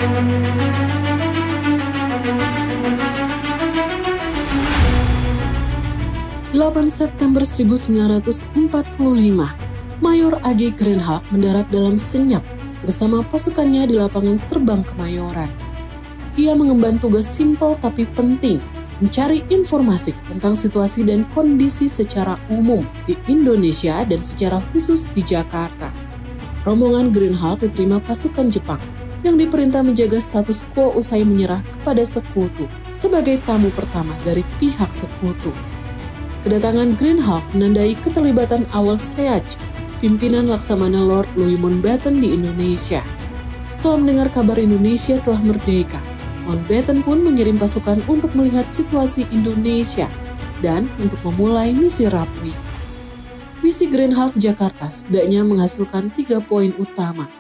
8 September 1945, Mayor A.G. Greenhalgh mendarat dalam senyap bersama pasukannya di lapangan terbang Kemayoran. Ia mengemban tugas simpel tapi penting, mencari informasi tentang situasi dan kondisi secara umum di Indonesia dan secara khusus di Jakarta. Rombongan Greenhalgh diterima pasukan Jepang yang diperintah menjaga status quo usai menyerah kepada sekutu sebagai tamu pertama dari pihak sekutu. Kedatangan Greenhalgh menandai keterlibatan awal SEAC, pimpinan Laksamana Lord Louis Mountbatten di Indonesia. Setelah mendengar kabar Indonesia telah merdeka, Mountbatten pun mengirim pasukan untuk melihat situasi Indonesia dan untuk memulai misi Rapui. Misi Greenhalgh ke Jakarta setidaknya menghasilkan 3 poin utama.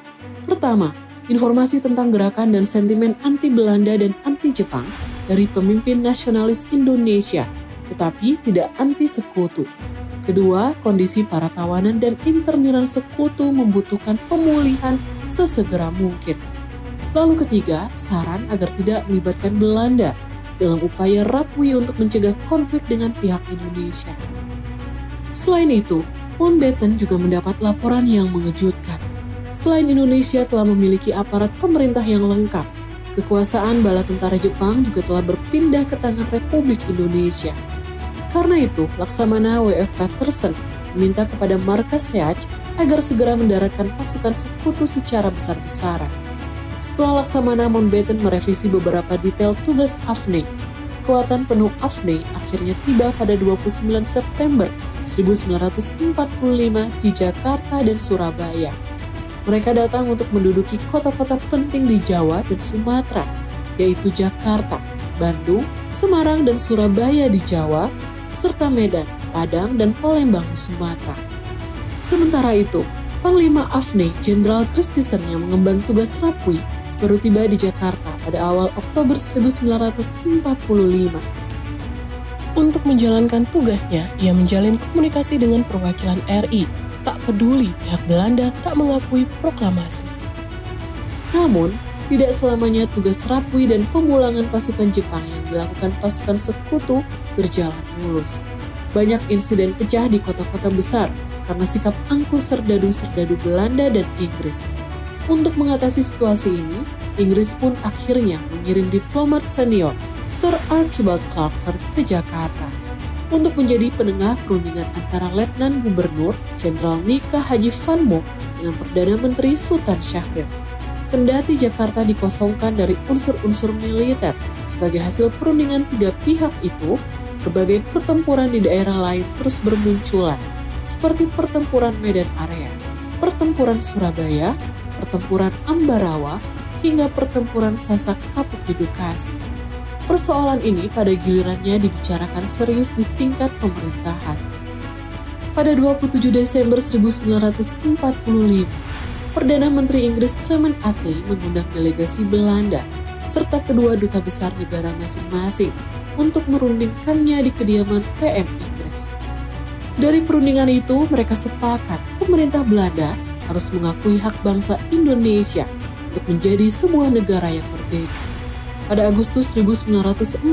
Pertama, informasi tentang gerakan dan sentimen anti-Belanda dan anti-Jepang dari pemimpin nasionalis Indonesia, tetapi tidak anti-sekutu. Kedua, kondisi para tawanan dan interniran sekutu membutuhkan pemulihan sesegera mungkin. Lalu ketiga, saran agar tidak melibatkan Belanda dalam upaya Rapui untuk mencegah konflik dengan pihak Indonesia. Selain itu, Mountbatten juga mendapat laporan yang mengejutkan. Selain Indonesia telah memiliki aparat pemerintah yang lengkap, kekuasaan bala tentara Jepang juga telah berpindah ke tangan Republik Indonesia. Karena itu, Laksamana W.F. Patterson meminta kepada markas SEAC agar segera mendaratkan pasukan sekutu secara besar-besaran. Setelah Laksamana Mountbatten merevisi beberapa detail tugas AFNE, kekuatan penuh AFNE akhirnya tiba pada 29 September 1945 di Jakarta dan Surabaya. Mereka datang untuk menduduki kota-kota penting di Jawa dan Sumatera, yaitu Jakarta, Bandung, Semarang, dan Surabaya di Jawa, serta Medan, Padang, dan Palembang di Sumatera. Sementara itu, Panglima AFNE Jenderal Christison yang mengemban tugas Rapui baru tiba di Jakarta pada awal Oktober 1945. Untuk menjalankan tugasnya, ia menjalin komunikasi dengan perwakilan RI, tak peduli pihak Belanda tak mengakui proklamasi. Namun, tidak selamanya tugas Rapui dan pemulangan pasukan Jepang yang dilakukan pasukan sekutu berjalan mulus. Banyak insiden pecah di kota-kota besar karena sikap angkuh serdadu-serdadu Belanda dan Inggris. Untuk mengatasi situasi ini, Inggris pun akhirnya mengirim diplomat senior Sir Archibald Clarke ke Jakarta untuk menjadi penengah perundingan antara Letnan Gubernur Jenderal Nika Haji Van Mock dengan Perdana Menteri Sultan Syahrir. Kendati Jakarta dikosongkan dari unsur-unsur militer sebagai hasil perundingan 3 pihak itu, berbagai pertempuran di daerah lain terus bermunculan, seperti pertempuran Medan Area, pertempuran Surabaya, pertempuran Ambarawa, hingga pertempuran Sasak Kapuk di Bekasi. Persoalan ini pada gilirannya dibicarakan serius di tingkat pemerintahan. Pada 27 Desember 1945, Perdana Menteri Inggris Clement Attlee mengundang delegasi Belanda serta kedua duta besar negara masing-masing untuk merundingkannya di kediaman PM Inggris. Dari perundingan itu, mereka sepakat pemerintah Belanda harus mengakui hak bangsa Indonesia untuk menjadi sebuah negara yang merdeka. Pada Agustus 1946,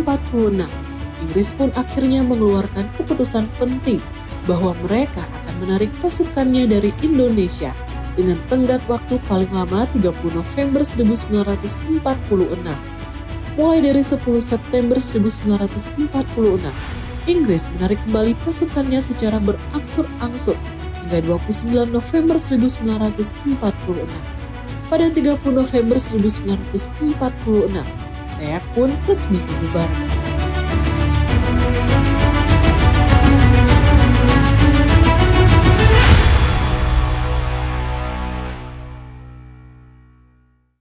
Inggris pun akhirnya mengeluarkan keputusan penting bahwa mereka akan menarik pasukannya dari Indonesia dengan tenggat waktu paling lama 30 November 1946. Mulai dari 10 September 1946, Inggris menarik kembali pasukannya secara berangsur-angsur hingga 29 November 1946. Pada 30 November 1946, SEAC pun resmi dibubarkan.